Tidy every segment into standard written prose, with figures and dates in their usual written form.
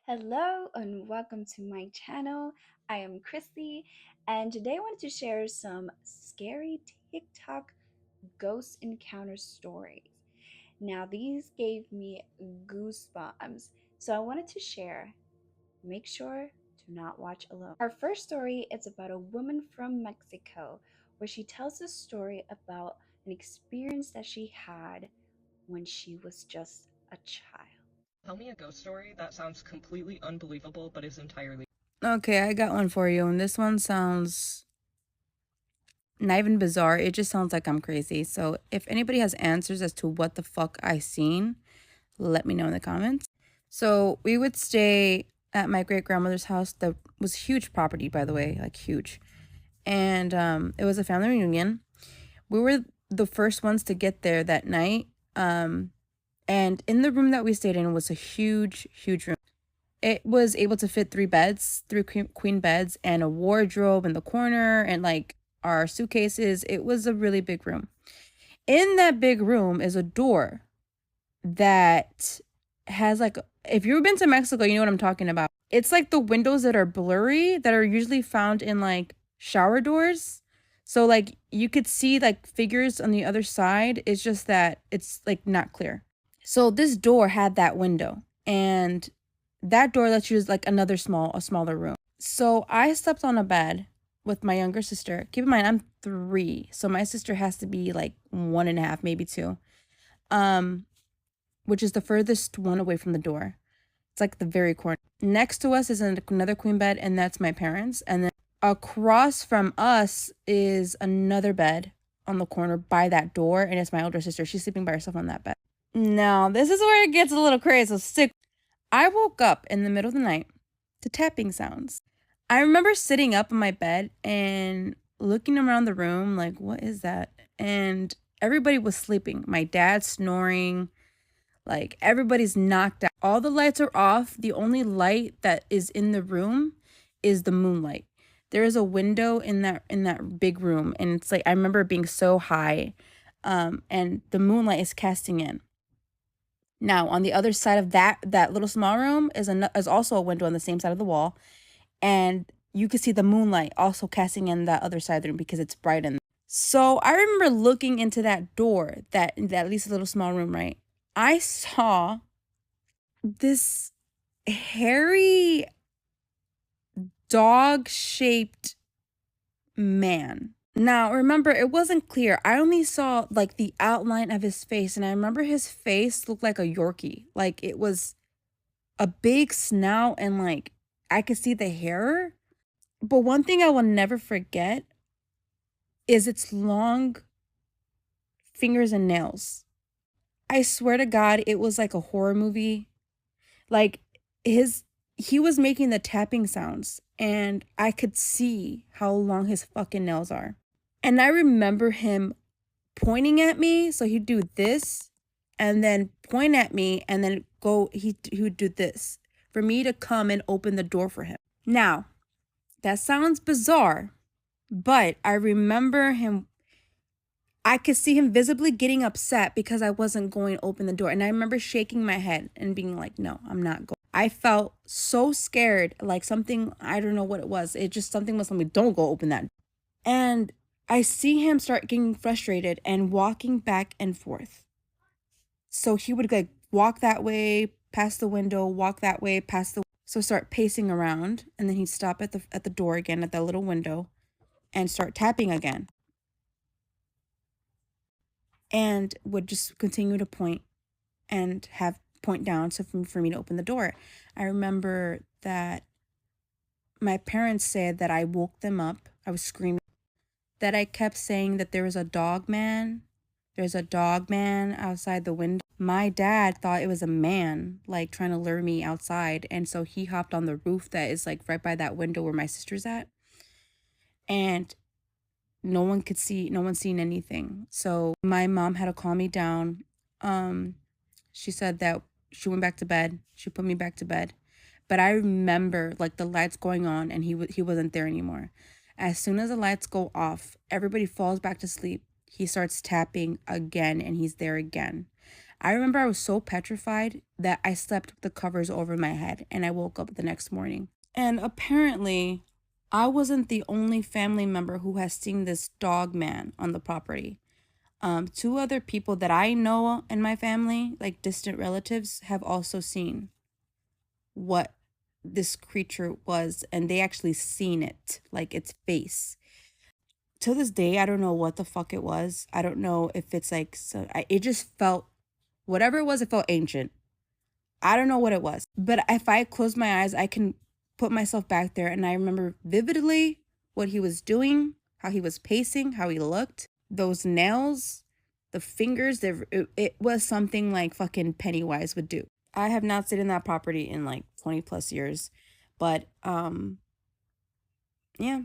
Hello and welcome to my channel. I am Chrissy, and today I wanted to share some scary TikTok ghost encounter stories. Now, these gave me goosebumps, so I wanted to share. Make sure to not watch alone. Our first story is about a woman from Mexico where she tells a story about an experience that she had when she was just a child. Tell me a ghost story that sounds completely unbelievable but is entirely. Okay, I got one for you, and this one sounds not even bizarre. It just sounds like I'm crazy. So if anybody has answers as to what the fuck I seen, let me know in the comments. So we would stay at my great grandmother's house. That was huge property, by the way, like huge. And it was a family reunion. We were the first ones to get there that night. And in the room that we stayed in was a huge, huge room. It was able to fit three queen beds, and a wardrobe in the corner, and like our suitcases. It was a really big room. In that big room is a door that has like, if you've been to Mexico, you know what I'm talking about. It's like the windows that are blurry that are usually found in like shower doors. So like you could see like figures on the other side. It's just that it's like not clear. So this door had that window, and that door lets you use like a smaller room. So I slept on a bed with my younger sister. Keep in mind, I'm 3, so my sister has to be like 1.5, maybe 2. Um, which is the furthest one away from the door. It's like the very corner. Next to us is another queen bed, and that's my parents. And then across from us is another bed on the corner by that door, and it's my older sister. She's sleeping by herself on that bed. Now, this is where it gets a little crazy, so stick. I woke up in the middle of the night to tapping sounds. I remember sitting up in my bed and looking around the room like, what is that? And everybody was sleeping. My dad snoring, like everybody's knocked out. All the lights are off. The only light that is in the room is the moonlight. There is a window in that big room, and it's like I remember it being so high, and the moonlight is casting in. Now, on the other side of that little small room is also a window on the same side of the wall, and you can see the moonlight also casting in that other side of the room because it's bright in there. So I remember looking into that door, that at least a little small room, right? I saw this hairy dog-shaped man. Now, remember, it wasn't clear. I only saw like the outline of his face, and I remember his face looked like a Yorkie. Like it was a big snout, and like I could see the hair. But one thing I will never forget is its long fingers and nails. I swear to God, it was like a horror movie. Like he was making the tapping sounds, and I could see how long his fucking nails are. And I remember him pointing at me, so he'd do this and then point at me and then he would do this for me to come and open the door for him. Now, that sounds bizarre, but I remember him. I could see him visibly getting upset because I wasn't going to open the door. And I remember shaking my head and being like, no, I'm not going. I felt so scared, like something, I don't know what it was. It just, something was telling me, don't go open that. And I see him start getting frustrated and walking back and forth. So he would like walk that way, past the window, walk that way, past the. So start pacing around, and then he'd stop at the door again, at that little window, and start tapping again. And would just continue to point and have point down so for me to open the door. I remember that my parents said that I woke them up. I was screaming. That I kept saying that there was a dog man. There's a dog man outside the window. My dad thought it was a man, like trying to lure me outside. And so he hopped on the roof that is like right by that window where my sister's at. And no one seen anything. So my mom had to calm me down. She said that she went back to bed. She put me back to bed. But I remember like the lights going on, and he wasn't there anymore. As soon as the lights go off, everybody falls back to sleep. He starts tapping again, and he's there again. I remember I was so petrified that I slept with the covers over my head and I woke up the next morning. And apparently, I wasn't the only family member who has seen this dog man on the property. Two other people that I know in my family, like distant relatives, have also seen what this creature was, and they actually seen it, like its face. To this day, I don't know what the fuck it was. I don't know if it's like, so it just felt, whatever it was, it felt ancient. I don't know what it was, but if I close my eyes, I can put myself back there, and I remember vividly what he was doing, how he was pacing, how he looked, those nails, the fingers. It was something like fucking Pennywise would do. I have not stayed in that property in like 20 plus years, but yeah.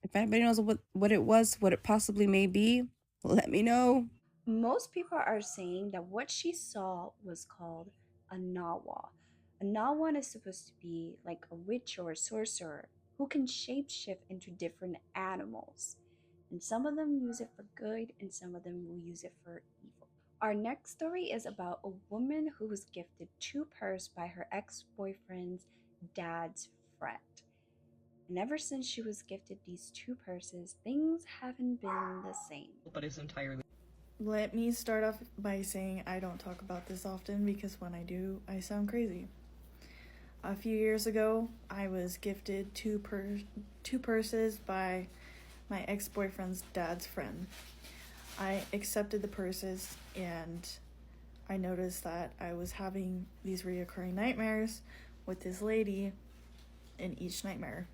If anybody knows what it was, what it possibly may be, let me know. Most people are saying that what she saw was called a Nawa. A Nawa is supposed to be like a witch or a sorcerer who can shapeshift into different animals. And some of them use it for good, and some of them will use it for evil. Our next story is about a woman who was gifted two purses by her ex boyfriend's dad's friend. And ever since she was gifted these two purses, things haven't been the same. But is entirely. Let me start off by saying I don't talk about this often because when I do, I sound crazy. A few years ago, I was gifted two purses by my ex-boyfriend's dad's friend. I accepted the purses and I noticed that I was having these reoccurring nightmares with this lady in each nightmare.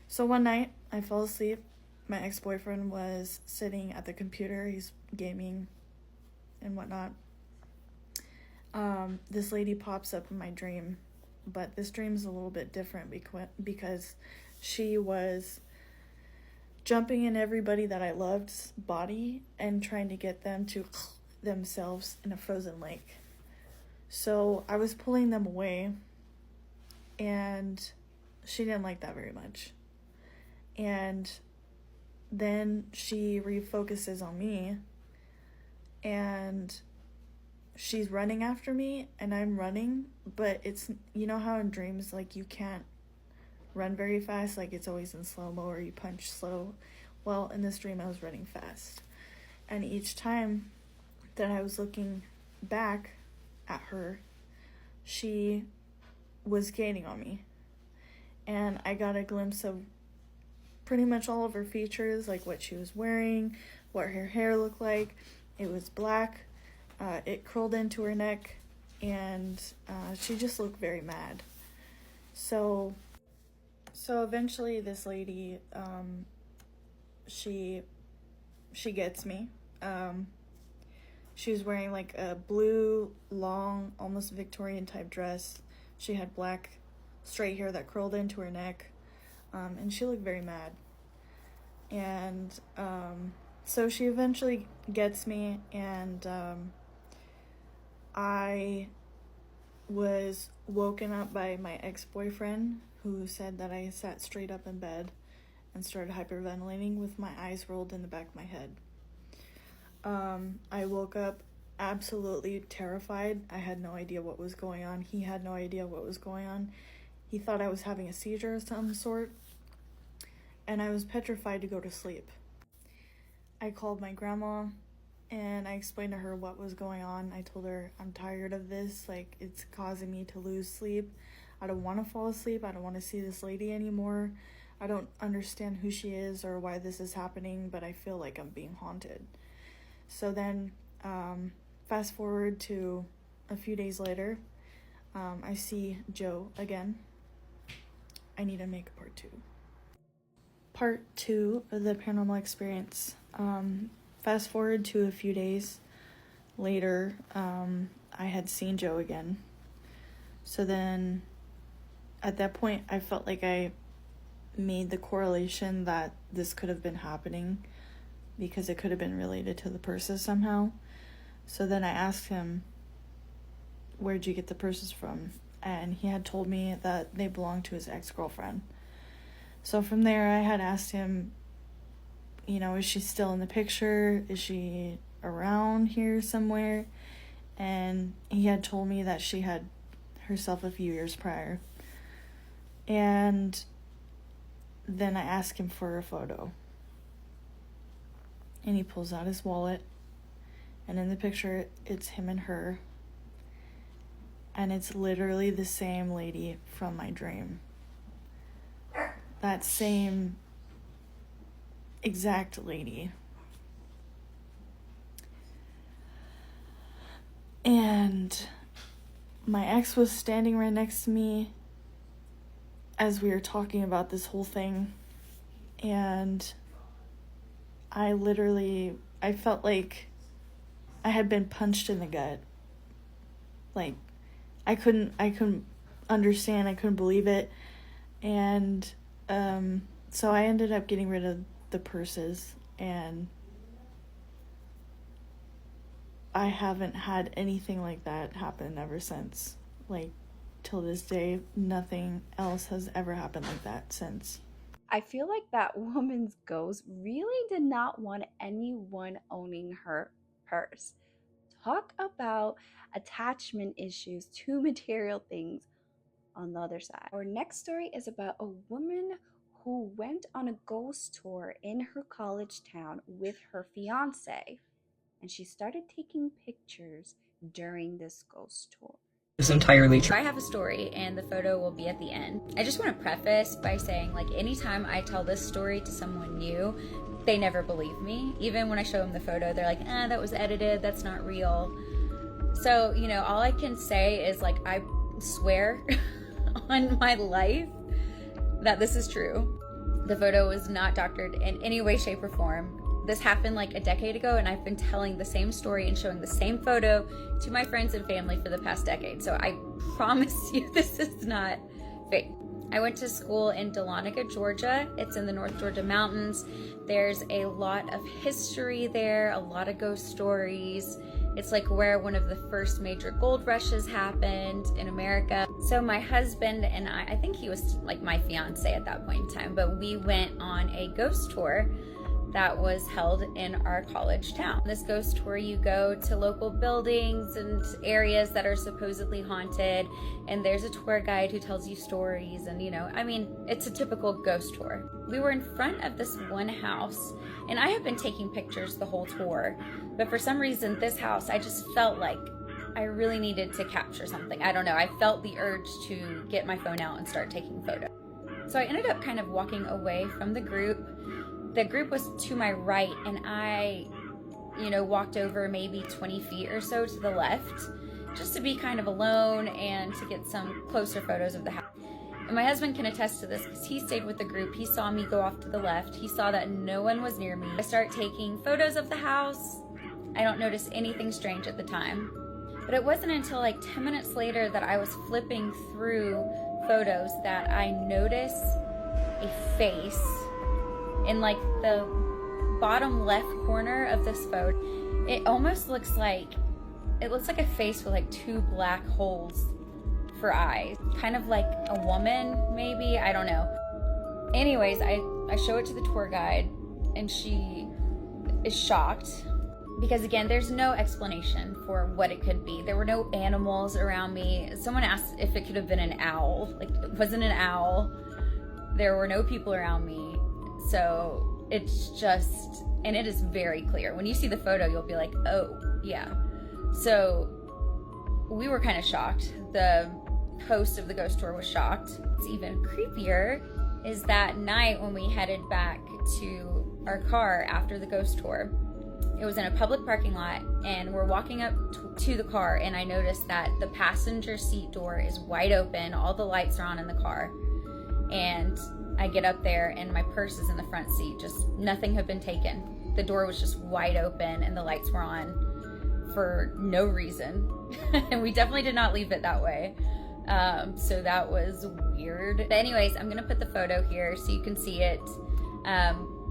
So one night, I fell asleep. My ex-boyfriend was sitting at the computer. He's gaming and whatnot. This lady pops up in my dream, but this dream is a little bit different because she was jumping in everybody that I loved's body and trying to get them to themselves in a frozen lake. So I was pulling them away, and she didn't like that very much. And then she refocuses on me, and she's running after me, and I'm running, but it's, you know how in dreams, like, you can't run very fast, like it's always in slow-mo or you punch slow. Well, in this dream I was running fast, and each time that I was looking back at her, she was gaining on me, and I got a glimpse of pretty much all of her features, like what she was wearing, what her hair looked like. It was black, it curled into her neck, and she just looked very mad. So eventually this lady, she gets me. She was wearing like a blue, long, almost Victorian type dress. She had black straight hair that curled into her neck, and she looked very mad. And so she eventually gets me, and I was woken up by my ex-boyfriend, who said that I sat straight up in bed and started hyperventilating with my eyes rolled in the back of my head. I woke up absolutely terrified. I had no idea what was going on. He had no idea what was going on. He thought I was having a seizure of some sort, and I was petrified to go to sleep. I called my grandma, and I explained to her what was going on. I told her, I'm tired of this, like, it's causing me to lose sleep. I don't want to fall asleep. I don't want to see this lady anymore. I don't understand who she is or why this is happening, but I feel like I'm being haunted. So then, fast forward to a few days later, I see Joe again. I need to make a part 2. Part 2 of the paranormal experience. Fast forward to a few days later, I had seen Joe again. So then, at that point, I felt like I made the correlation that this could have been happening because it could have been related to the purses somehow. So then I asked him, where'd you get the purses from? And he had told me that they belonged to his ex-girlfriend. So from there, I had asked him, you know, is she still in the picture? Is she around here somewhere? and he had told me that she had herself a few years prior. And then I asked him for a photo. And he pulls out his wallet, and in the picture, it's him and her. And it's literally the same lady from my dream. That same exact lady. And my ex was standing right next to me as we were talking about this whole thing. And I felt like I had been punched in the gut. Like, I couldn't understand, I couldn't believe it. And so I ended up getting rid of the purses, and I haven't had anything like that happen ever since. Like, till this day, nothing else has ever happened like that since. I feel like that woman's ghost really did not want anyone owning her purse. Talk about attachment issues to material things on the other side. Our next story is about a woman who went on a ghost tour in her college town with her fiance, and she started taking pictures during this ghost tour. Is entirely true. I have a story, and the photo will be at the end. I just want to preface by saying, like, anytime I tell this story to someone new, they never believe me. Even when I show them the photo, they're like, that was edited, that's not real. So, you know, all I can say is, like, I swear on my life that this is true. The photo was not doctored in any way, shape, or form. This happened like a decade ago, and I've been telling the same story and showing the same photo to my friends and family for the past decade. So I promise you this is not fake. I went to school in Dahlonega, Georgia. It's in the North Georgia mountains. There's a lot of history there, a lot of ghost stories. It's like where one of the first major gold rushes happened in America. So my husband and I think he was like my fiance at that point in time, but we went on a ghost tour that was held in our college town. This ghost tour, you go to local buildings and areas that are supposedly haunted, and there's a tour guide who tells you stories, and it's a typical ghost tour. We were in front of this one house, and I have been taking pictures the whole tour, but for some reason this house, I just felt like I really needed to capture something. I don't know, I felt the urge to get my phone out and start taking photos. So I ended up kind of walking away from the group. The group was to my right, and I, walked over maybe 20 feet or so to the left, just to be kind of alone and to get some closer photos of the house. And my husband can attest to this because he stayed with the group. He saw me go off to the left. He saw that no one was near me. I start taking photos of the house. I don't notice anything strange at the time. But it wasn't until like 10 minutes later that I was flipping through photos that I noticed a face in like the bottom left corner of this photo. It almost looks like a face with like two black holes for eyes, kind of like a woman maybe, I don't know. Anyways, I show it to the tour guide, and she is shocked because, again, there's no explanation for what it could be. There were no animals around me. Someone asked if it could have been an owl. Like, it wasn't an owl. There were no people around me. So it's just, and it is very clear. When you see the photo, you'll be like, oh, yeah. So we were kind of shocked. The host of the ghost tour was shocked. It's even creepier is that night when we headed back to our car after the ghost tour. It was in a public parking lot, and we're walking up to the car, and I noticed that the passenger seat door is wide open. All the lights are on in the car. And I get up there, and my purse is in the front seat. Just nothing had been taken. The door was just wide open, and the lights were on for no reason. And we definitely did not leave it that way. So that was weird. But anyways, I'm gonna put the photo here so you can see it.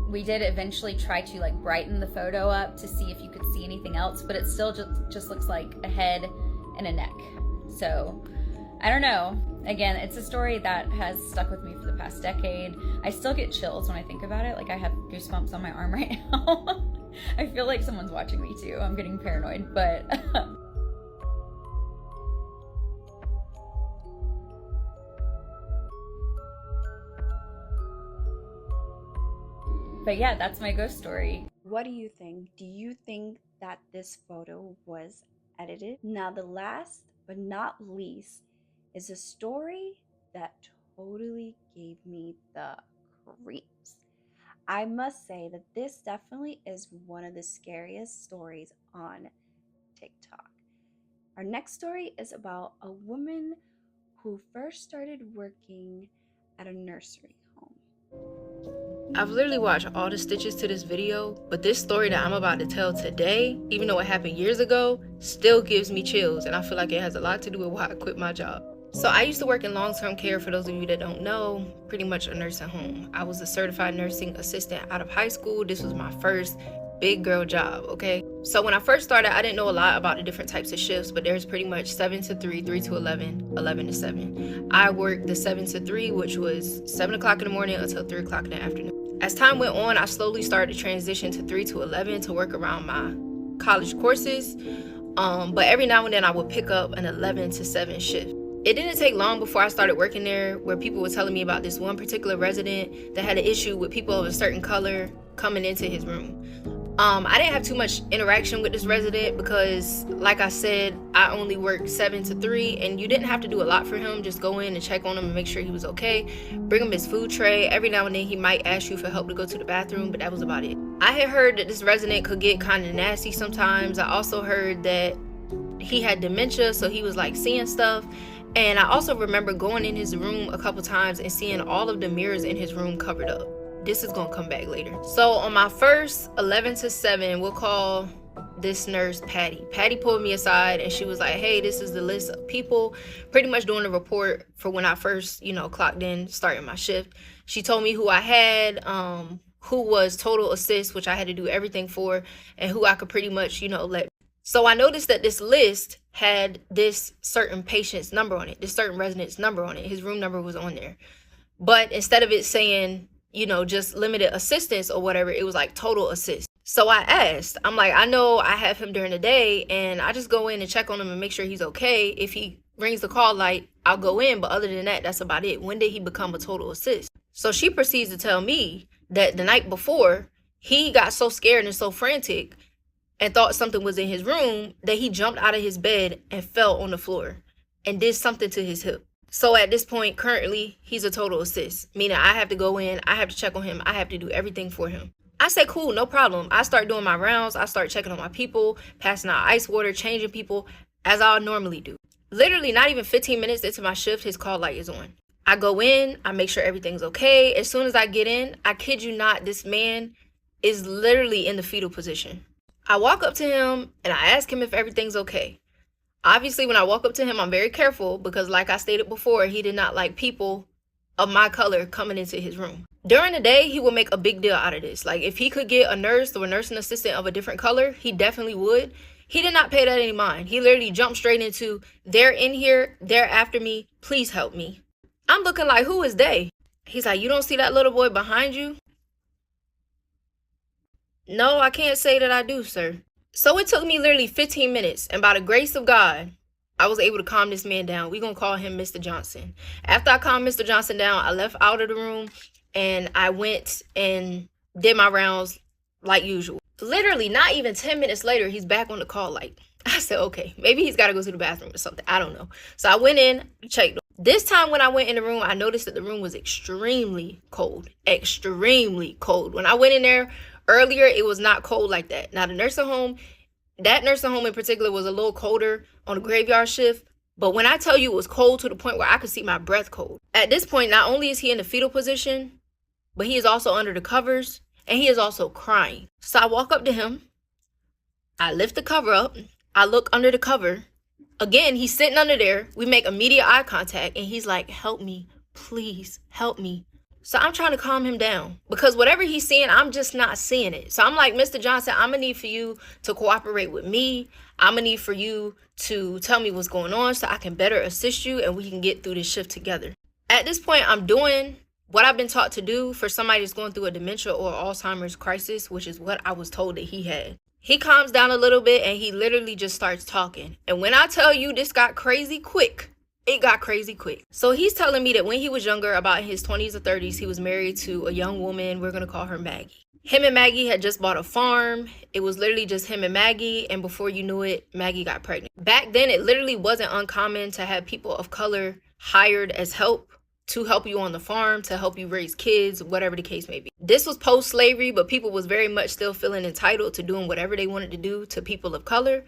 We did eventually try to like brighten the photo up to see if you could see anything else, but it still just looks like a head and a neck. So I don't know. Again, it's a story that has stuck with me for the past decade. I still get chills when I think about it. Like, I have goosebumps on my arm right now. I feel like someone's watching me too. I'm getting paranoid, but But yeah, that's my ghost story. What do you think? Do you think that this photo was edited? Now, the last but not least is a story that totally gave me the creeps. I must say that this definitely is one of the scariest stories on TikTok. Our next story is about a woman who first started working at a nursery home. I've literally watched all the stitches to this video, but this story that I'm about to tell today, even though it happened years ago, still gives me chills, and I feel like it has a lot to do with why I quit my job. So I used to work in long-term care, for those of you that don't know, pretty much a nursing home. I was a certified nursing assistant out of high school. This was my first big girl job, okay? So when I first started, I didn't know a lot about the different types of shifts, but there's pretty much 7 to 3, 3 to 11, 11 to 7. I worked the 7 to 3, which was 7 o'clock in the morning until 3 o'clock in the afternoon. As time went on, I slowly started to transition to 3 to 11 to work around my college courses. But every now and then I would pick up an 11 to 7 shift. It didn't take long before I started working there where people were telling me about this one particular resident that had an issue with people of a certain color coming into his room. I didn't have too much interaction with this resident because, like I said, I only worked 7 to 3, and you didn't have to do a lot for him. Just go in and check on him and make sure he was okay. Bring him his food tray. Every now and then he might ask you for help to go to the bathroom, but that was about it. I had heard that this resident could get kind of nasty sometimes. I also heard that he had dementia, so he was like seeing stuff. And I also remember going in his room a couple times and seeing all of the mirrors in his room covered up. This is gonna come back later. So on my first 11 to 7, we'll call this nurse Patty. Patty pulled me aside and she was like, hey, this is the list of people, pretty much doing the report for when I first, clocked in, starting my shift. She told me who I had, who was total assist, which I had to do everything for, and who I could pretty much, let. So I noticed that this list had this certain patient's number on it, this certain resident's number on it. His room number was on there. But instead of it saying, just limited assistance or whatever, it was like total assist. So I asked, I'm like, I know I have him during the day and I just go in and check on him and make sure he's okay. If he rings the call light, I'll go in. But other than that, that's about it. When did he become a total assist? So she proceeds to tell me that the night before, he got so scared and so frantic and thought something was in his room that he jumped out of his bed and fell on the floor and did something to his hip. So at this point, currently, he's a total assist, meaning I have to go in, I have to check on him, I have to do everything for him. I say, cool, no problem. I start doing my rounds, I start checking on my people, passing out ice water, changing people, as I normally do. Literally, not even 15 minutes into my shift, his call light is on. I go in, I make sure everything's okay. As soon as I get in, I kid you not, this man is literally in the fetal position. I walk up to him and I ask him if everything's okay. Obviously, when I walk up to him, I'm very careful because, like I stated before, he did not like people of my color coming into his room. During the day, he would make a big deal out of this. Like, if he could get a nurse or a nursing assistant of a different color, he definitely would. He did not pay that any mind. He literally jumped straight into, they're in here, they're after me, please help me. I'm looking like, who is they? He's like, you don't see that little boy behind you? No, I can't say that I do, sir. So it took me literally 15 minutes, and by the grace of God, I was able to calm this man down. We're going to call him Mr. Johnson. After I calmed Mr. Johnson down, I left out of the room, and I went and did my rounds like usual. Literally, not even 10 minutes later, he's back on the call light. I said, okay, maybe he's got to go to the bathroom or something. I don't know. So I went in, checked. This time when I went in the room, I noticed that the room was extremely cold. Extremely cold. When I went in there earlier, it was not cold like that. Now, the nursing home, that nursing home in particular was a little colder on the graveyard shift. But when I tell you it was cold to the point where I could see my breath cold. At this point, not only is he in the fetal position, but he is also under the covers and he is also crying. So I walk up to him. I lift the cover up. I look under the cover. Again, he's sitting under there. We make immediate eye contact and he's like, help me, please help me. So I'm trying to calm him down because whatever he's seeing, I'm just not seeing it. So I'm like, Mr. Johnson, I'm going to need for you to cooperate with me. I'm going to need for you to tell me what's going on so I can better assist you and we can get through this shift together. At this point, I'm doing what I've been taught to do for somebody that's going through a dementia or Alzheimer's crisis, which is what I was told that he had. He calms down a little bit and he literally just starts talking. And when I tell you this got crazy quick, it got crazy quick. So he's telling me that when he was younger, about in his 20s or 30s, he was married to a young woman. We're going to call her Maggie. Him and Maggie had just bought a farm. It was literally just him and Maggie, and before you knew it, Maggie got pregnant. Back then, it literally wasn't uncommon to have people of color hired as help to help you on the farm, to help you raise kids, whatever the case may be. This was post-slavery, but people was very much still feeling entitled to doing whatever they wanted to do to people of color.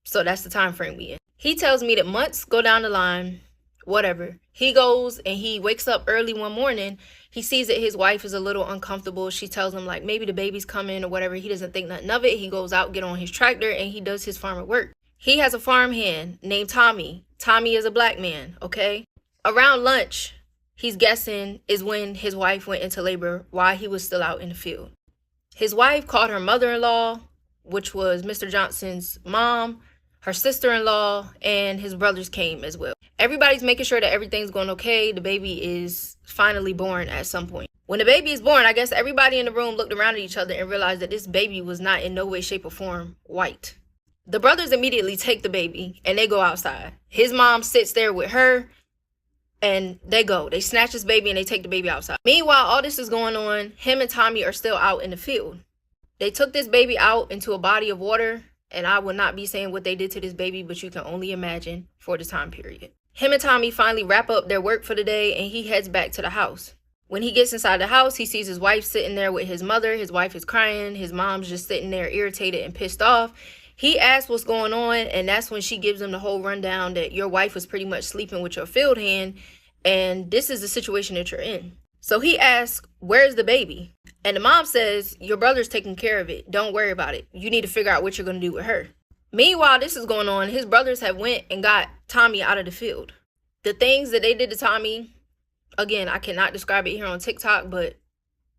So that's the time frame we in. He tells me that months go down the line, whatever. He goes and he wakes up early one morning. He sees that his wife is a little uncomfortable. She tells him like maybe the baby's coming or whatever. He doesn't think nothing of it. He goes out, get on his tractor, and he does his farmer work. He has a farmhand named Tommy. Tommy is a black man, okay? Around lunch, he's guessing is when his wife went into labor while he was still out in the field. His wife called her mother-in-law, which was Mr. Johnson's mom, her sister-in-law, and his brothers came as well. Everybody's making sure that everything's going okay. The baby is finally born at some point. When the baby is born, I guess everybody in the room looked around at each other and realized that this baby was not in no way, shape, or form white. The brothers immediately take the baby and they go outside. His mom sits there with her and they go. They snatch this baby and they take the baby outside. Meanwhile, all this is going on. Him and Tommy are still out in the field. They took this baby out into a body of water, and I will not be saying what they did to this baby, but you can only imagine for the time period. Him and Tommy finally wrap up their work for the day and he heads back to the house. When he gets inside the house, he sees his wife sitting there with his mother. His wife is crying. His mom's just sitting there irritated and pissed off. He asks what's going on, and that's when she gives him the whole rundown that your wife was pretty much sleeping with your field hand, and this is the situation that you're in. So he asks, where's the baby? And the mom says, your brother's taking care of it. Don't worry about it. You need to figure out what you're going to do with her. Meanwhile, this is going on. His brothers have went and got Tommy out of the field. The things that they did to Tommy, again, I cannot describe it here on TikTok, but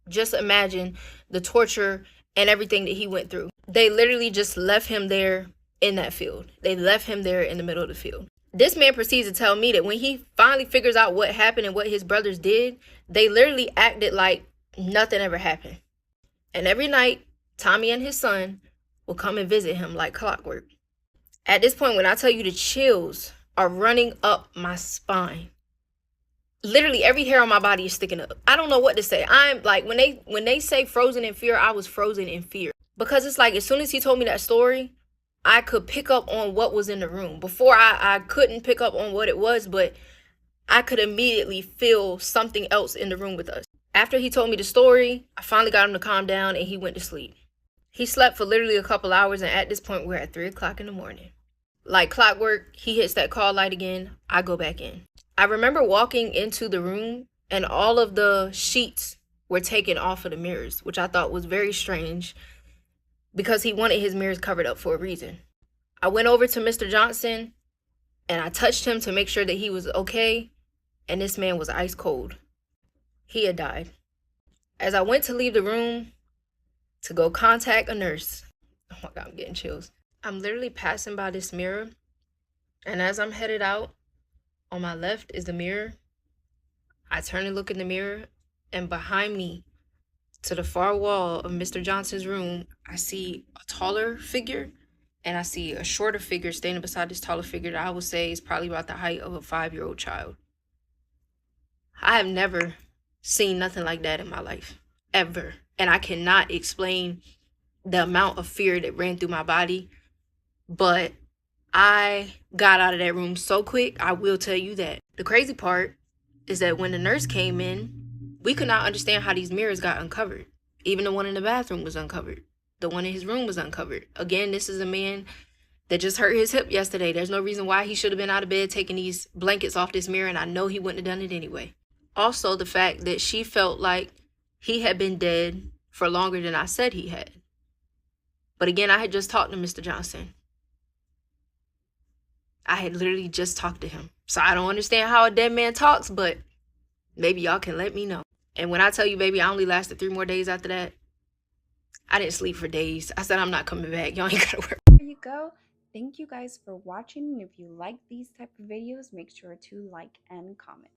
just imagine the torture and everything that he went through. They literally just left him there in that field. They left him there in the middle of the field. This man proceeds to tell me that when he finally figures out what happened and what his brothers did, they literally acted like nothing ever happened. And every night, Tommy and his son will come and visit him like clockwork. At this point, when I tell you the chills are running up my spine, literally every hair on my body is sticking up. I don't know what to say. I'm like, when they say frozen in fear, I was frozen in fear. Because it's like, as soon as he told me that story, I could pick up on what was in the room. Before, I couldn't pick up on what it was, but I could immediately feel something else in the room with us. After he told me the story, I finally got him to calm down and he went to sleep. He slept for literally a couple hours, and at this point, we're at 3 o'clock in the morning. Like clockwork, he hits that call light again. I go back in. I remember walking into the room and all of the sheets were taken off of the mirrors, which I thought was very strange because he wanted his mirrors covered up for a reason. I went over to Mr. Johnson and I touched him to make sure that he was okay, and this man was ice cold. He had died. As I went to leave the room to go contact a nurse, oh my God, I'm getting chills. I'm literally passing by this mirror, and as I'm headed out, on my left is the mirror. I turn and look in the mirror, and behind me, to the far wall of Mr. Johnson's room, I see a taller figure, and I see a shorter figure standing beside this taller figure that I would say is probably about the height of a 5-year-old child. I have never seen nothing like that in my life, ever. And I cannot explain the amount of fear that ran through my body, but I got out of that room so quick, I will tell you that. The crazy part is that when the nurse came in, we could not understand how these mirrors got uncovered. Even the one in the bathroom was uncovered. The one in his room was uncovered. Again, this is a man that just hurt his hip yesterday. There's no reason why he should have been out of bed taking these blankets off this mirror, and I know he wouldn't have done it anyway. Also, the fact that she felt like he had been dead for longer than I said he had. But again, I had just talked to Mr. Johnson. I had literally just talked to him. So I don't understand how a dead man talks, but maybe y'all can let me know. And when I tell you, baby, I only lasted 3 more days after that. I didn't sleep for days. I said, I'm not coming back. Y'all ain't gotta worry. There you go. Thank you guys for watching. And if you like these type of videos, make sure to like and comment.